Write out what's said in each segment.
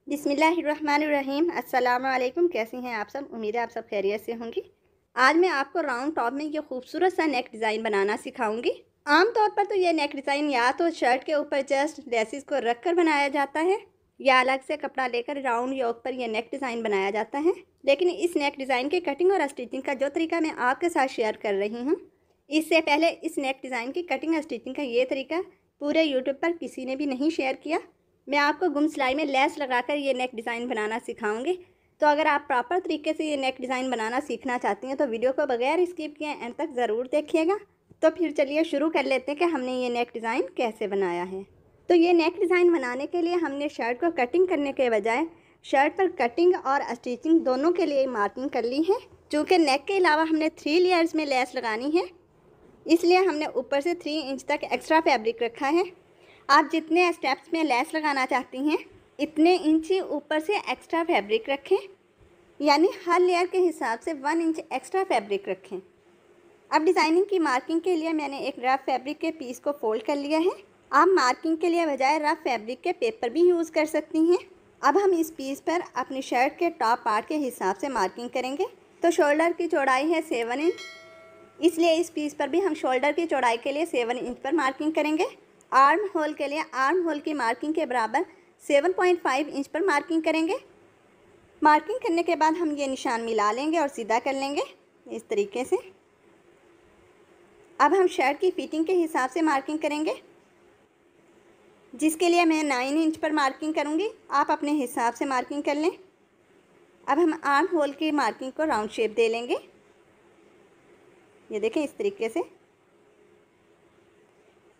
बिस्मिल्लाहिर्रहमानिर्रहीम। अस्सलाम वालेकुम। कैसी हैं आप सब? उम्मीद है आप सब खैरियत से होंगी। आज मैं आपको राउंड टॉप में ये खूबसूरत सा नेक डिज़ाइन बनाना सिखाऊंगी। आमतौर पर तो ये नेक डिज़ाइन या तो शर्ट के ऊपर जस्ट लेसिस को रख कर बनाया जाता है या अलग से कपड़ा लेकर राउंड योक पर यह नेक डिज़ाइन बनाया जाता है। लेकिन इस नेक डिज़ाइन की कटिंग और स्टिचिंग का जो तरीका मैं आपके साथ शेयर कर रही हूँ, इससे पहले इस नेक डिज़ाइन की कटिंग और स्टिचिंग का ये तरीका पूरे यूट्यूब पर किसी ने भी नहीं शेयर किया। मैं आपको गुम सिलाई में लेस लगाकर ये नेक डिज़ाइन बनाना सिखाऊंगी। तो अगर आप प्रॉपर तरीके से ये नेक डिज़ाइन बनाना सीखना चाहती हैं तो वीडियो को बगैर स्किप किए एंड तक ज़रूर देखिएगा। तो फिर चलिए शुरू कर लेते हैं कि हमने ये नेक डिज़ाइन कैसे बनाया है। तो ये नेक डिज़ाइन बनाने के लिए हमने शर्ट को कटिंग करने के बजाय शर्ट पर कटिंग और स्टिचिंग दोनों के लिए मार्किंग कर ली है। चूँकि नेक के अलावा हमने 3 लेयर्स में लेस लगानी है, इसलिए हमने ऊपर से 3 इंच तक एक्स्ट्रा फैब्रिक रखा है। आप जितने स्टेप्स में लेस लगाना चाहती हैं इतने इंच ही ऊपर से एक्स्ट्रा फैब्रिक रखें, यानी हर लेयर के हिसाब से 1 इंच एक्स्ट्रा फैब्रिक रखें। अब डिज़ाइनिंग की मार्किंग के लिए मैंने एक रफ फैब्रिक के पीस को फोल्ड कर लिया है। आप मार्किंग के लिए बजाय रफ फैब्रिक के पेपर भी यूज़ कर सकती हैं। अब हम इस पीस पर अपनी शर्ट के टॉप पार्ट के हिसाब से मार्किंग करेंगे। तो शोल्डर की चौड़ाई है 7 इंच, इसलिए इस पीस पर भी हम शोल्डर की चौड़ाई के लिए 7 इंच पर मार्किंग करेंगे। आर्म होल के लिए आर्म होल की मार्किंग के बराबर 7.5 इंच पर मार्किंग करेंगे। मार्किंग करने के बाद हम ये निशान मिला लेंगे और सीधा कर लेंगे इस तरीके से। अब हम शर्ट की फिटिंग के हिसाब से मार्किंग करेंगे, जिसके लिए मैं 9 इंच पर मार्किंग करूँगी। आप अपने हिसाब से मार्किंग कर लें। अब हम आर्म होल की मार्किंग को राउंड शेप दे लेंगे। ये देखें इस तरीके से,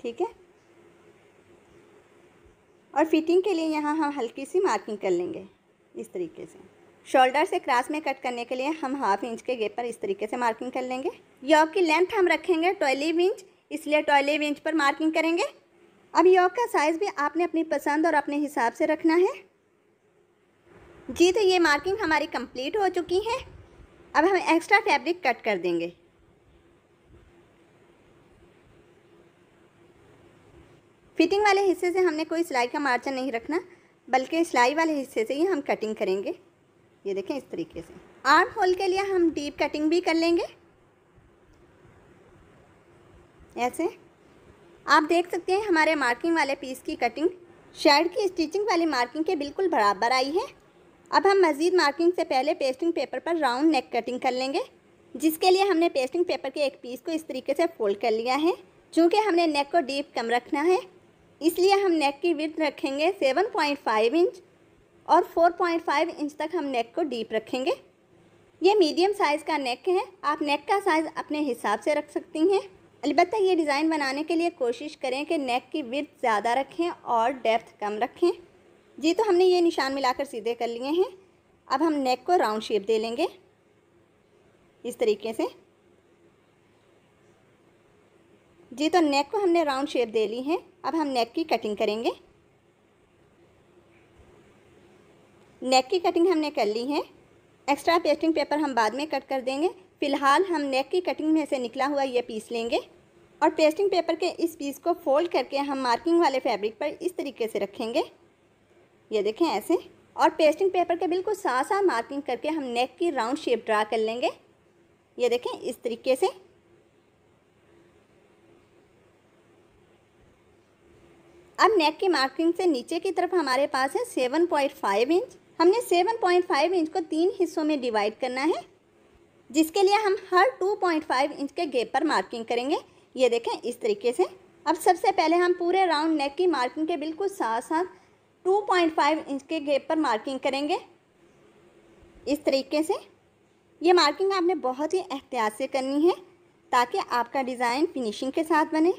ठीक है। और फिटिंग के लिए यहाँ हम हल्की सी मार्किंग कर लेंगे इस तरीके से। शोल्डर से क्रॉस में कट करने के लिए हम 1/2 इंच के गैप पर इस तरीके से मार्किंग कर लेंगे। योक की लेंथ हम रखेंगे 12 इंच, इसलिए 12 इंच पर मार्किंग करेंगे। अब योक का साइज़ भी आपने अपनी पसंद और अपने हिसाब से रखना है जी। तो ये मार्किंग हमारी कंप्लीट हो चुकी है। अब हम एक्स्ट्रा फैब्रिक कट कर देंगे। फिटिंग वाले हिस्से से हमने कोई सिलाई का मार्जिन नहीं रखना, बल्कि सिलाई वाले हिस्से से ही हम कटिंग करेंगे। ये देखें इस तरीके से। आर्म होल के लिए हम डीप कटिंग भी कर लेंगे ऐसे। आप देख सकते हैं हमारे मार्किंग वाले पीस की कटिंग शर्ट की स्टिचिंग वाली मार्किंग के बिल्कुल बराबर आई है। अब हम मज़ीद मार्किंग से पहले पेस्टिंग पेपर पर राउंड नेक कटिंग कर लेंगे, जिसके लिए हमने पेस्टिंग पेपर के एक पीस को इस तरीके से फोल्ड कर लिया है। चूँकि हमने नेक को डीप कम रखना है, इसलिए हम नेक की विड्थ रखेंगे 7.5 इंच और 4.5 इंच तक हम नेक को डीप रखेंगे। ये मीडियम साइज़ का नेक है, आप नेक का साइज़ अपने हिसाब से रख सकती हैं। अलबत्ता ये डिज़ाइन बनाने के लिए कोशिश करें कि नेक की विड्थ ज़्यादा रखें और डेप्थ कम रखें जी। तो हमने ये निशान मिलाकर सीधे कर लिए हैं। अब हम नेक को राउंड शेप दे लेंगे इस तरीके से जी। तो नेक को हमने राउंड शेप दे ली है। अब हम नेक की कटिंग करेंगे। नेक की कटिंग हमने कर ली है। एक्स्ट्रा पेस्टिंग पेपर हम बाद में कट कर देंगे। फ़िलहाल हम नेक की कटिंग में से निकला हुआ ये पीस लेंगे और पेस्टिंग पेपर के इस पीस को फोल्ड करके हम मार्किंग वाले फैब्रिक पर इस तरीके से रखेंगे। ये देखें ऐसे। और पेस्टिंग पेपर के बिल्कुल साथ साथ मार्किंग करके हम नेक की राउंड शेप ड्रा कर लेंगे। ये देखें इस तरीके से। अब नेक की मार्किंग से नीचे की तरफ हमारे पास है 7.5 इंच। हमने 7.5 इंच को 3 हिस्सों में डिवाइड करना है, जिसके लिए हम हर 2.5 इंच के गैप पर मार्किंग करेंगे। ये देखें इस तरीके से। अब सबसे पहले हम पूरे राउंड नेक की मार्किंग के बिल्कुल साथ साथ 2.5 इंच के गैप पर मार्किंग करेंगे इस तरीके से। ये मार्किंग आपने बहुत ही एहतियात से करनी है ताकि आपका डिज़ाइन फिनिशिंग के साथ बने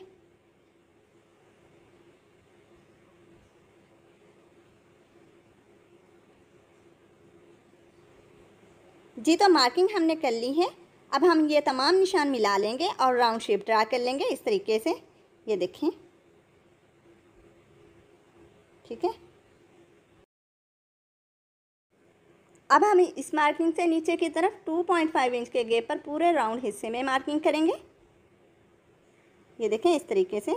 जी। तो मार्किंग हमने कर ली है। अब हम ये तमाम निशान मिला लेंगे और राउंड शेप ड्रा कर लेंगे इस तरीके से। ये देखें, ठीक है। अब हम इस मार्किंग से नीचे की तरफ 2.5 इंच के गैप पर पूरे राउंड हिस्से में मार्किंग करेंगे। ये देखें इस तरीके से।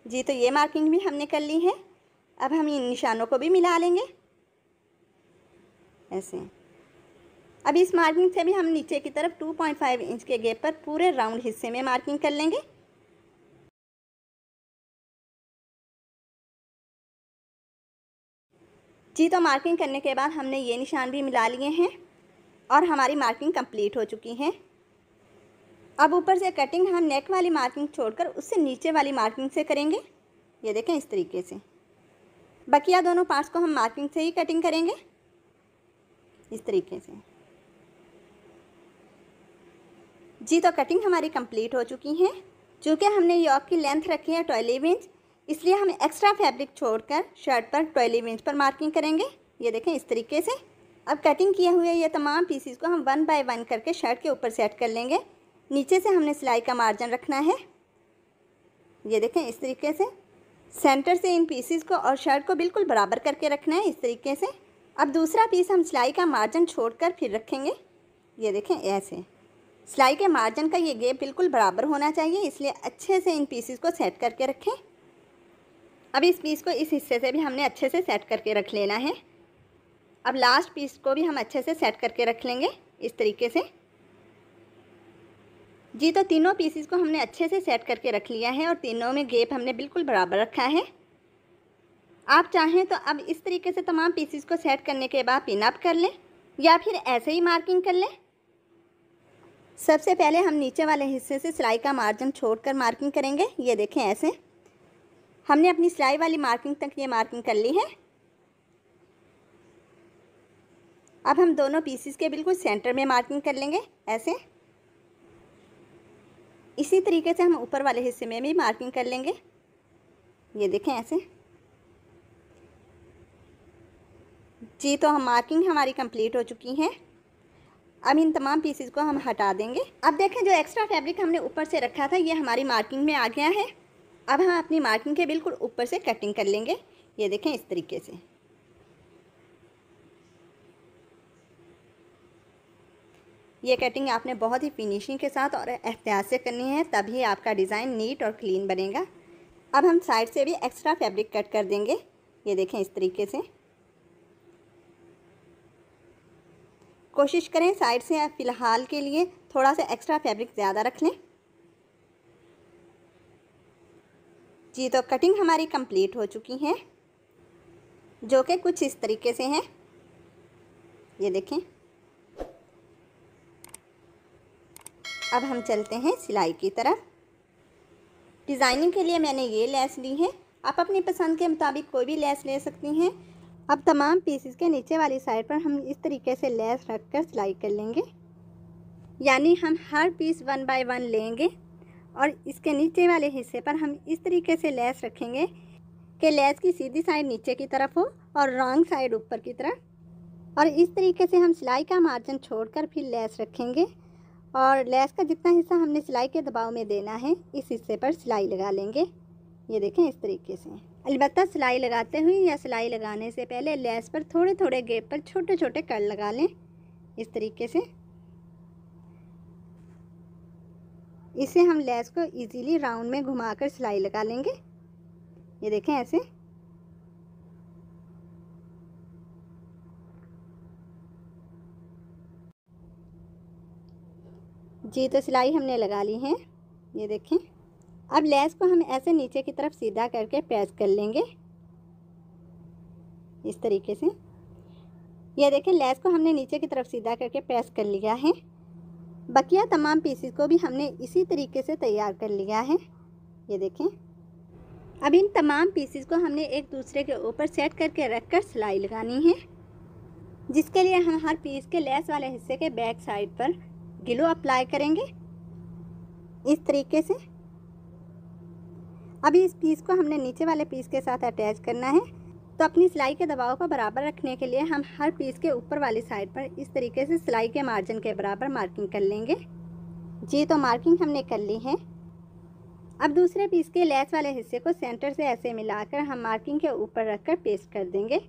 जी तो ये मार्किंग भी हमने कर ली है। अब हम इन निशानों को भी मिला लेंगे ऐसे। अब इस मार्किंग से भी हम नीचे की तरफ 2.5 इंच के गैप पर पूरे राउंड हिस्से में मार्किंग कर लेंगे। जी तो मार्किंग करने के बाद हमने ये निशान भी मिला लिए हैं और हमारी मार्किंग कंप्लीट हो चुकी है। अब ऊपर से कटिंग हम नेक वाली मार्किंग छोड़कर उससे नीचे वाली मार्किंग से करेंगे। ये देखें इस तरीके से। बकिया दोनों पार्ट्स को हम मार्किंग से ही कटिंग करेंगे इस तरीके से। जी तो कटिंग हमारी कंप्लीट हो चुकी है। चूँकि हमने योक की लेंथ रखी है 12 इंच, इसलिए हम एक्स्ट्रा फैब्रिक छोड़कर शर्ट पर 12 इंच पर मार्किंग करेंगे। ये देखें इस तरीके से। अब कटिंग किए हुए ये तमाम पीसीस को हम 1 बाय 1 करके शर्ट के ऊपर सेट कर लेंगे। नीचे से हमने सिलाई का मार्जिन रखना है। ये देखें इस तरीके से। सेंटर से इन पीसीस को और शर्ट को बिल्कुल बराबर करके रखना है इस तरीके से। अब दूसरा पीस हम सिलाई का मार्जिन छोड़कर फिर रखेंगे। ये देखें ऐसे। सिलाई के मार्जिन का ये गैप बिल्कुल बराबर होना चाहिए, इसलिए अच्छे से इन पीसीस को सेट करके रखें। अब इस पीस को इस हिस्से से भी हमने अच्छे से सेट करके रख लेना है। अब लास्ट पीस को भी हम अच्छे से सेट करके रख लेंगे इस तरीके से। जी तो तीनों पीसीस को हमने अच्छे से सेट करके रख लिया है और तीनों में गैप हमने बिल्कुल बराबर रखा है। आप चाहें तो अब इस तरीके से तमाम पीसीस को सेट करने के बाद पिन अप कर लें या फिर ऐसे ही मार्किंग कर लें। सबसे पहले हम नीचे वाले हिस्से से सिलाई का मार्जिन छोड़कर मार्किंग करेंगे। ये देखें ऐसे। हमने अपनी सिलाई वाली मार्किंग तक ये मार्किंग कर ली है। अब हम दोनों पीसीस के बिल्कुल सेंटर में मार्किंग कर लेंगे ऐसे। इसी तरीके से हम ऊपर वाले हिस्से में भी मार्किंग कर लेंगे। ये देखें ऐसे। जी तो हम मार्किंग हमारी कंप्लीट हो चुकी है। अब इन तमाम पीसेस को हम हटा देंगे। अब देखें जो एक्स्ट्रा फैब्रिक हमने ऊपर से रखा था ये हमारी मार्किंग में आ गया है। अब हम अपनी मार्किंग के बिल्कुल ऊपर से कटिंग कर लेंगे। ये देखें इस तरीके से। ये कटिंग आपने बहुत ही फिनिशिंग के साथ और एहतियात से करनी है, तभी आपका डिज़ाइन नीट और क्लीन बनेगा। अब हम साइड से भी एक्स्ट्रा फैब्रिक कट कर देंगे। ये देखें इस तरीके से। कोशिश करें साइड से फ़िलहाल के लिए थोड़ा सा एक्स्ट्रा फैब्रिक ज़्यादा रख लें। जी तो कटिंग हमारी कंप्लीट हो चुकी है, जो कि कुछ इस तरीके से है। ये देखें। अब हम चलते हैं सिलाई की तरफ। डिज़ाइनिंग के लिए मैंने ये लेस ली है, आप अपनी पसंद के मुताबिक कोई भी लेस ले सकती हैं। अब तमाम पीसेस के नीचे वाली साइड पर हम इस तरीके से लेस रखकर सिलाई कर लेंगे। यानी हम हर पीस 1 बाय 1 लेंगे और इसके नीचे वाले हिस्से पर हम इस तरीके से लेस रखेंगे कि लेस की सीधी साइड नीचे की तरफ हो और रॉन्ग साइड ऊपर की तरफ। और इस तरीके से हम सिलाई का मार्जिन छोड़कर फिर लेस रखेंगे और लेस का जितना हिस्सा हमने सिलाई के दबाव में देना है इस हिस्से पर सिलाई लगा लेंगे। ये देखें इस तरीके से। अलबत्ता सिलाई लगाते हुए या सिलाई लगाने से पहले लेस पर थोड़े थोड़े गैप पर छोटे छोटे कट लगा लें इस तरीके से। इससे हम लेस को इजीली राउंड में घुमाकर सिलाई लगा लेंगे। ये देखें ऐसे। जी तो सिलाई हमने लगा ली है। ये देखें। अब लेस को हम ऐसे नीचे की तरफ सीधा करके प्रेस कर लेंगे इस तरीके से। ये देखें लेस को हमने नीचे की तरफ सीधा करके प्रेस कर लिया है। बकिया तमाम पीसेस को भी हमने इसी तरीके से तैयार कर लिया है। ये देखें। अब इन तमाम पीसेस को हमने एक दूसरे के ऊपर सेट करके रखकर सिलाई लगानी है, जिसके लिए हम हर पीस के लेस वाले हिस्से के बैक साइड पर ग्लू अप्लाई करेंगे इस तरीके से। अभी इस पीस को हमने नीचे वाले पीस के साथ अटैच करना है, तो अपनी सिलाई के दबाव को बराबर रखने के लिए हम हर पीस के ऊपर वाली साइड पर इस तरीके से सिलाई के मार्जिन के बराबर मार्किंग कर लेंगे। जी तो मार्किंग हमने कर ली है। अब दूसरे पीस के लेस वाले हिस्से को सेंटर से ऐसे मिलाकर हम मार्किंग के ऊपर रखकर पेस्ट कर देंगे।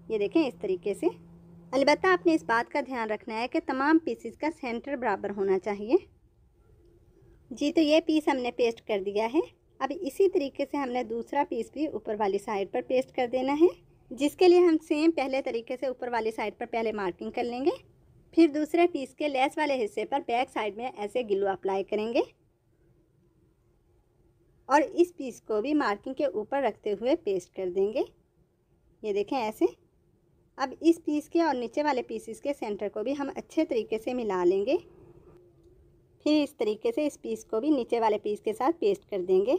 ये देखें इस तरीके से। अलबत्ता आपने इस बात का ध्यान रखना है कि तमाम पीसेस का सेंटर बराबर होना चाहिए। जी तो ये पीस हमने पेस्ट कर दिया है। अब इसी तरीके से हमने दूसरा पीस भी ऊपर वाली साइड पर पेस्ट कर देना है, जिसके लिए हम सेम पहले तरीके से ऊपर वाली साइड पर पहले मार्किंग कर लेंगे। फिर दूसरे पीस के लेस वाले हिस्से पर बैक साइड में ऐसे ग्लू अप्लाई करेंगे और इस पीस को भी मार्किंग के ऊपर रखते हुए पेस्ट कर देंगे। ये देखें ऐसे। अब इस पीस के और नीचे वाले पीसेस के सेंटर को भी हम अच्छे तरीके से मिला लेंगे। फिर इस तरीके से इस पीस को भी नीचे वाले पीस के साथ पेस्ट कर देंगे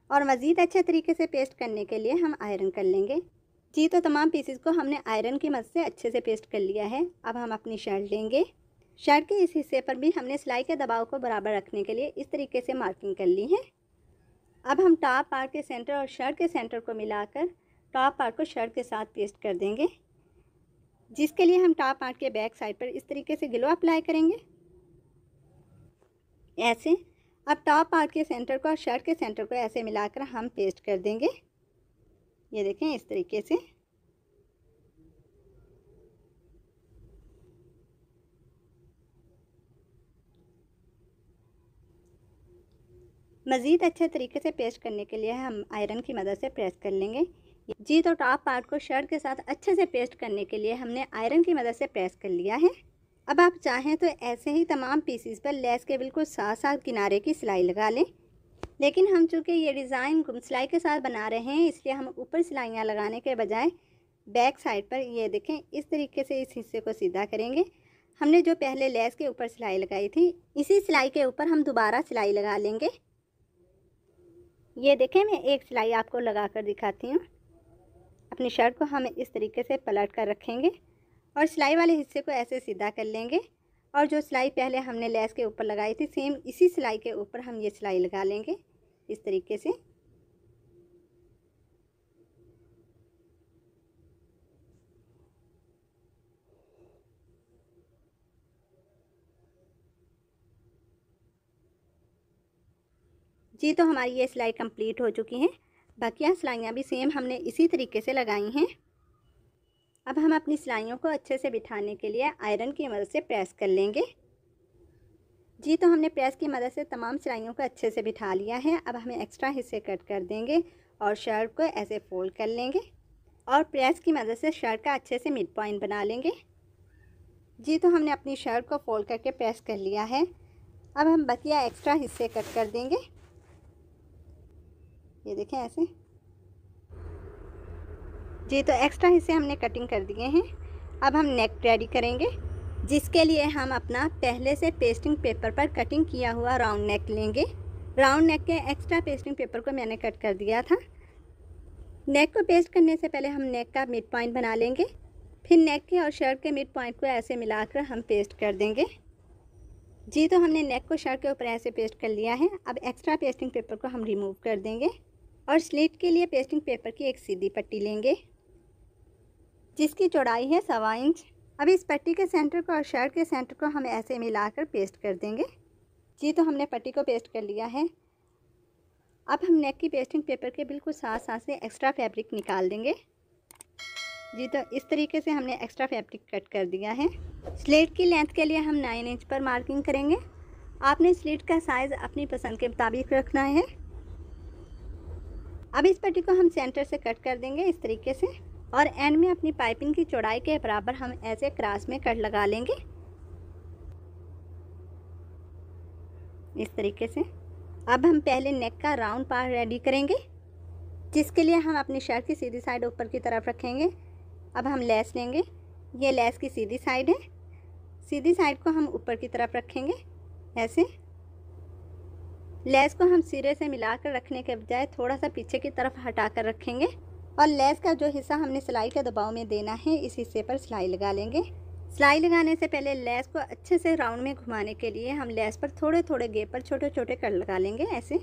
और मज़ीद अच्छे तरीके से पेस्ट करने के लिए हम आयरन कर लेंगे। जी तो तमाम पीसेस को हमने आयरन की मदद से अच्छे से पेस्ट कर लिया है। अब हम अपनी शर्ट लेंगे। शर्ट के इस हिस्से पर भी हमने सिलाई के दबाव को बराबर रखने के लिए इस तरीके से मार्किंग कर ली है। अब हम टॉप पार्ट के सेंटर और शर्ट के सेंटर को मिलाकर टॉप पार्ट को शर्ट के साथ पेस्ट कर देंगे, जिसके लिए हम टॉप पार्ट के बैक साइड पर इस तरीके से ग्लू अप्लाई करेंगे ऐसे। अब टॉप पार्ट के सेंटर को और शर्ट के सेंटर को ऐसे मिलाकर हम पेस्ट कर देंगे। ये देखें इस तरीके से। मज़ीद अच्छे तरीके से पेस्ट करने के लिए हम आयरन की मदद से प्रेस कर लेंगे। जी तो टॉप पार्ट को शर्ट के साथ अच्छे से पेस्ट करने के लिए हमने आयरन की मदद से प्रेस कर लिया है। अब आप चाहें तो ऐसे ही तमाम पीसीस पर लेस के बिल्कुल साथ साथ किनारे की सिलाई लगा लें, लेकिन हम चूँकि ये डिज़ाइन गुम सिलाई के साथ बना रहे हैं, इसलिए हम ऊपर सिलाइयाँ लगाने के बजाय बैक साइड पर ये देखें इस तरीके से इस हिस्से को सीधा करेंगे। हमने जो पहले लेस के ऊपर सिलाई लगाई थी, इसी सिलाई के ऊपर हम दोबारा सिलाई लगा लेंगे। ये देखें मैं एक सिलाई आपको लगा कर दिखाती हूँ। अपनी शर्ट को हम इस तरीके से पलट कर रखेंगे और सिलाई वाले हिस्से को ऐसे सीधा कर लेंगे और जो सिलाई पहले हमने लेस के ऊपर लगाई थी, सेम इसी सिलाई के ऊपर हम ये सिलाई लगा लेंगे इस तरीके से। जी तो हमारी ये सिलाई कंप्लीट हो चुकी है। बाकी सिलाइयाँ भी सेम हमने इसी तरीके से लगाई हैं। अब हम अपनी सिलाइयों को अच्छे से बिठाने के लिए आयरन की मदद से प्रेस कर लेंगे। जी तो हमने प्रेस की मदद से तमाम सिलाइयों को अच्छे से बिठा लिया है। अब हमें एक्स्ट्रा हिस्से कट कर देंगे और शर्ट को ऐसे फोल्ड कर लेंगे और प्रेस की मदद से शर्ट का अच्छे से मिड पॉइंट बना लेंगे। जी तो हमने अपनी शर्ट को फोल्ड करके प्रेस कर लिया है। अब हम बकिया एक्स्ट्रा हिस्से कट कर देंगे। ये देखें ऐसे। जी तो एक्स्ट्रा हिस्से हमने कटिंग कर दिए हैं। अब हम नेक रेडी करेंगे, जिसके लिए हम अपना पहले से पेस्टिंग पेपर पर कटिंग किया हुआ राउंड नेक लेंगे। राउंड नेक के एक्स्ट्रा पेस्टिंग पेपर को मैंने कट कर दिया था। नेक को पेस्ट करने से पहले हम नेक का मिड पॉइंट बना लेंगे। फिर नेक के और शर्ट के मिड पॉइंट को ऐसे मिलाकर हम पेस्ट कर देंगे। जी तो हमने नेक को शर्ट के ऊपर ऐसे पेस्ट कर लिया है। अब एक्स्ट्रा पेस्टिंग पेपर को हम रिमूव कर देंगे और स्लिट के लिए पेस्टिंग पेपर की एक सीधी पट्टी लेंगे, जिसकी चौड़ाई है 1.25 इंच। अब इस पट्टी के सेंटर को और शर्ट के सेंटर को हम ऐसे मिलाकर पेस्ट कर देंगे। जी तो हमने पट्टी को पेस्ट कर लिया है। अब हम नेक की पेस्टिंग पेपर के बिल्कुल साथ साथ से एक्स्ट्रा फैब्रिक निकाल देंगे। जी तो इस तरीके से हमने एक्स्ट्रा फैब्रिक कट कर दिया है। स्लिट की लेंथ के लिए हम 9 इंच पर मार्किंग करेंगे। आपने स्लिट का साइज़ अपनी पसंद के मुताबिक रखना है। अब इस पट्टी को हम सेंटर से कट कर देंगे इस तरीके से और एंड में अपनी पाइपिंग की चौड़ाई के बराबर हम ऐसे क्रॉस में कट लगा लेंगे इस तरीके से। अब हम पहले नेक का राउंड पार्ट रेडी करेंगे, जिसके लिए हम अपनी शर्ट की सीधी साइड ऊपर की तरफ रखेंगे। अब हम लेस लेंगे। ये लेस की सीधी साइड है। सीधी साइड को हम ऊपर की तरफ रखेंगे ऐसे। लेस को हम सिरे से मिलाकर रखने के बजाय थोड़ा सा पीछे की तरफ हटाकर रखेंगे और लेस का जो हिस्सा हमने सिलाई के दबाव में देना है, इस हिस्से पर सिलाई लगा लेंगे। सिलाई लगाने से पहले लेस को अच्छे से राउंड में घुमाने के लिए हम लेस पर थोड़े थोड़े गैप पर छोटे छोटे कट लगा लेंगे ऐसे।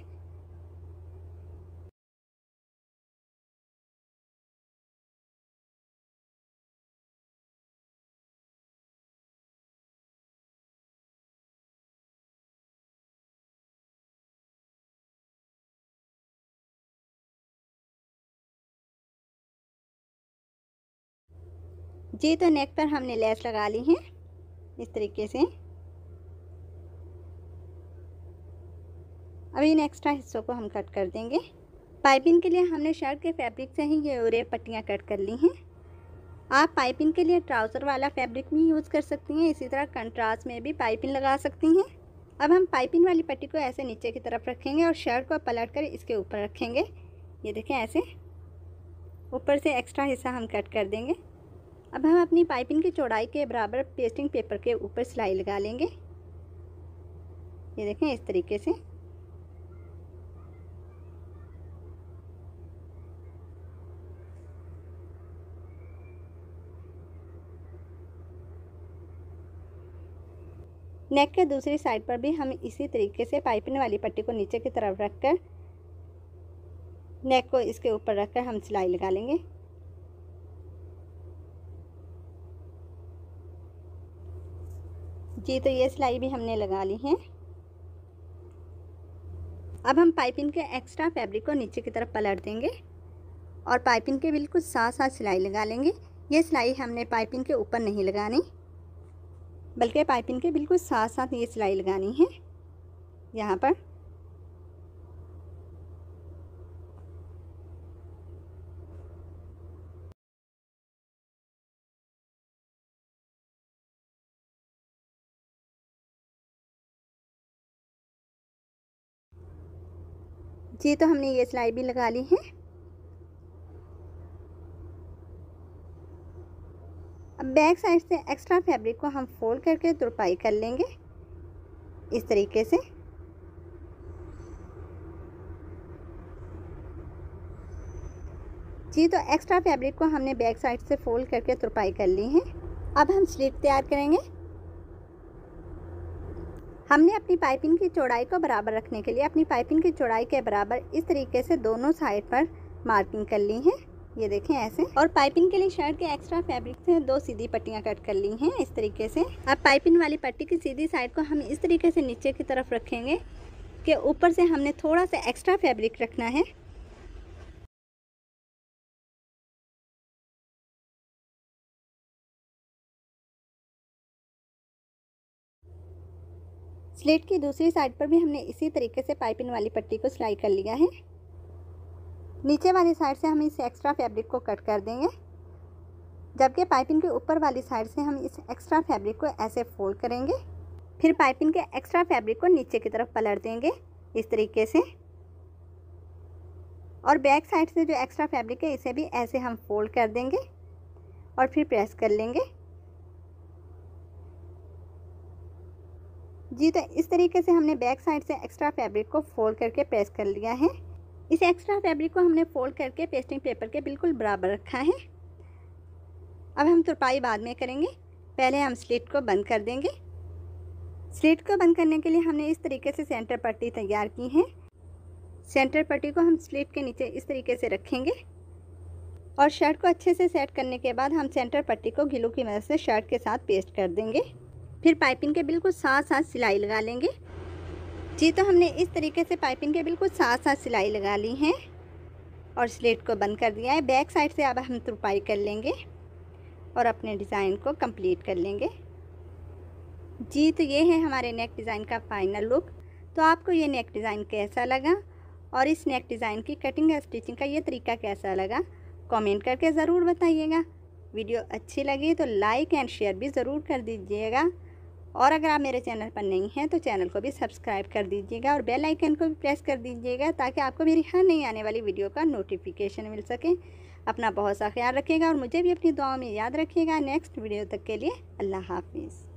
जी तो नेक पर हमने लेस लगा ली है इस तरीके से। अब इन एक्स्ट्रा हिस्सों को हम कट कर देंगे। पाइपिंग के लिए हमने शर्ट के फैब्रिक से ही ये उरे पट्टियाँ कट कर ली हैं। आप पाइपिंग के लिए ट्राउज़र वाला फैब्रिक भी यूज़ कर सकती हैं, इसी तरह कंट्रास्ट में भी पाइपिंग लगा सकती हैं। अब हम पाइपिंग वाली पट्टी को ऐसे नीचे की तरफ रखेंगे और शर्ट को पलट कर इसके ऊपर रखेंगे। ये देखें, ऐसे ऊपर से एक्स्ट्रा हिस्सा हम कट कर देंगे। अब हम अपनी पाइपिंग की चौड़ाई के बराबर पेस्टिंग पेपर के ऊपर सिलाई लगा लेंगे। ये देखें, इस तरीके से। नेक के दूसरी साइड पर भी हम इसी तरीके से पाइपिंग वाली पट्टी को नीचे की तरफ रखकर नेक को इसके ऊपर रखकर हम सिलाई लगा लेंगे। जी, तो ये सिलाई भी हमने लगा ली है। अब हम पाइपिंग के एक्स्ट्रा फैब्रिक को नीचे की तरफ पलट देंगे और पाइपिंग के बिल्कुल साथ साथ सिलाई लगा लेंगे। ये सिलाई हमने पाइपिंग के ऊपर नहीं लगानी, बल्कि पाइपिंग के बिल्कुल साथ साथ ये सिलाई लगानी है यहाँ पर। जी, तो हमने ये सिलाई भी लगा ली है। अब बैक साइड से एक्स्ट्रा फैब्रिक को हम फोल्ड करके तुरपाई कर लेंगे इस तरीके से। जी, तो एक्स्ट्रा फैब्रिक को हमने बैक साइड से फोल्ड करके तुरपाई कर ली है। अब हम स्लीव तैयार करेंगे। हमने अपनी पाइपिंग की चौड़ाई को बराबर रखने के लिए अपनी पाइपिंग की चौड़ाई के बराबर इस तरीके से दोनों साइड पर मार्किंग कर ली है। ये देखें, ऐसे। और पाइपिंग के लिए शर्ट के एक्स्ट्रा फैब्रिक से 2 सीधी पट्टियाँ कट कर ली हैं इस तरीके से। अब पाइपिंग वाली पट्टी की सीधी साइड को हम इस तरीके से नीचे की तरफ रखेंगे कि ऊपर से हमने थोड़ा सा एक्स्ट्रा फैब्रिक रखना है। स्लीट की दूसरी साइड पर भी हमने इसी तरीके से पाइपिंग वाली पट्टी को सिलाई कर लिया है। नीचे वाली साइड से हम इस एक्स्ट्रा फैब्रिक को कट कर देंगे, जबकि पाइपिंग के ऊपर वाली साइड से हम इस एक्स्ट्रा फैब्रिक को ऐसे फोल्ड करेंगे। फिर पाइपिंग के एक्स्ट्रा फैब्रिक को नीचे की तरफ पलट देंगे इस तरीके से। और बैक साइड से जो एक्स्ट्रा फैब्रिक है इसे भी ऐसे हम फोल्ड कर देंगे और फिर प्रेस कर लेंगे। जी, तो इस तरीके से हमने बैक साइड से एक्स्ट्रा फैब्रिक को फोल्ड करके प्रेस कर लिया है। इस एक्स्ट्रा फैब्रिक को हमने फोल्ड करके पेस्टिंग पेपर के बिल्कुल बराबर रखा है। अब हम तुरपाई बाद में करेंगे, पहले हम स्लिट को बंद कर देंगे। स्लिट को बंद करने के लिए हमने इस तरीके से सेंटर पट्टी तैयार की है। सेंटर पट्टी को हम स्लिट के नीचे इस तरीके से रखेंगे और शर्ट को अच्छे से सेट करने के बाद हम सेंटर पट्टी को ग्लू की मदद से शर्ट के साथ पेस्ट कर देंगे। फिर पाइपिंग के बिल्कुल साथ साथ सिलाई लगा लेंगे। जी, तो हमने इस तरीके से पाइपिंग के बिल्कुल साथ साथ सिलाई लगा ली है और स्लिट को बंद कर दिया है। बैक साइड से अब हम तुरपाई कर लेंगे और अपने डिज़ाइन को कंप्लीट कर लेंगे। जी, तो ये है हमारे नेक डिज़ाइन का फाइनल लुक। तो आपको ये नेक डिज़ाइन कैसा लगा और इस नेक डिज़ाइन की कटिंग या स्टिचिंग का ये तरीका कैसा लगा, कमेंट करके ज़रूर बताइएगा। वीडियो अच्छी लगी तो लाइक एंड शेयर भी ज़रूर कर दीजिएगा और अगर आप मेरे चैनल पर नहीं हैं तो चैनल को भी सब्सक्राइब कर दीजिएगा और बेल आइकन को भी प्रेस कर दीजिएगा ताकि आपको मेरी हर नई आने वाली वीडियो का नोटिफिकेशन मिल सके। अपना बहुत सा ख्याल रखिएगा और मुझे भी अपनी दुआओं में याद रखिएगा। नेक्स्ट वीडियो तक के लिए अल्लाह हाफिज़।